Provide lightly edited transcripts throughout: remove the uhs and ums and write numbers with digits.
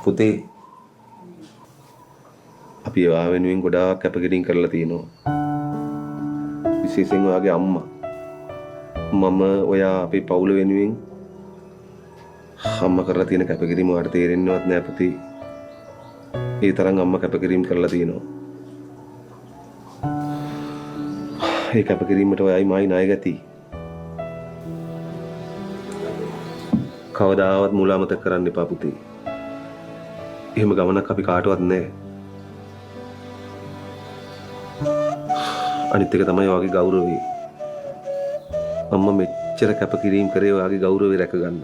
පුතේ අපි ඔයා වෙනුවෙන් ගොඩාක් කැපකිරීම කරලා තියෙනවා. විශේෂයෙන් ඔයාගේ අම්මා. මම ඔයා අපේ පවුල වෙනුවෙන් අම්මා කරලා තියෙන කැපකිරීම ඔයාලට තේරෙන්නවත් නෑ පුතේ. ඒ තරම් අම්මා කැපකිරීම කරලා තියෙනවා. ඒ කැපකිරීමට ඔයයි මායි ණය ගැති. කවදාවත් මුල අමතක කරන්න එපා පුතේ. එහෙම ගමනක් අපි කාටවත් නැහැ. අනිත් එක තමයි ඔයාගේ ගෞරවය. අම්මා මෙච්චර කැපකිරීම කරේ ඔයාගේ ගෞරවය රැකගන්න.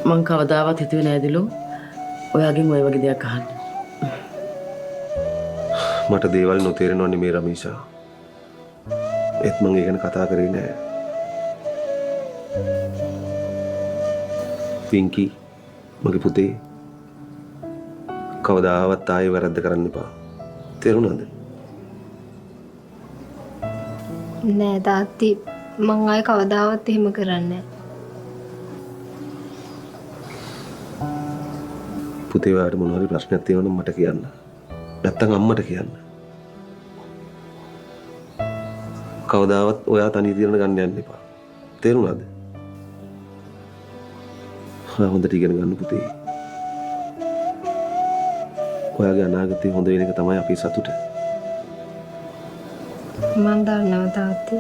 මං කවදාවත් හිතුවේ නෑ දිලු ඔයාගෙන් ওই වගේ දෙයක් අහන්න. මට දේවල් නොතේරෙනව නෙමෙයි රමීෂා. ඒත් මං ඒ ගැන කතා කරේ නෑ. පින්කි මගේ පුතේ කවදාවත් ආයේ වැරද්ද කරන්න එපා. තේරුණාද? නෑ තාත්ති මං ආයේ කවදාවත් එහෙම කරන්නේ නෑ. පුතේ ඔයාලට මොන හරි ප්‍රශ්නයක් තියෙනවා නම් මට කියන්න. නැත්තම් අම්මට කියන්න. කවදාවත් ඔයා තනිය තියන ගන්න යන්න එපා. තේරුණාද? හොඳට ඉගෙන ගන්න පුතේ. ඔයාගේ අනාගතේ හොඳ වෙන එක තමයි අපේ සතුට. මං දන්නවා තාත්ති.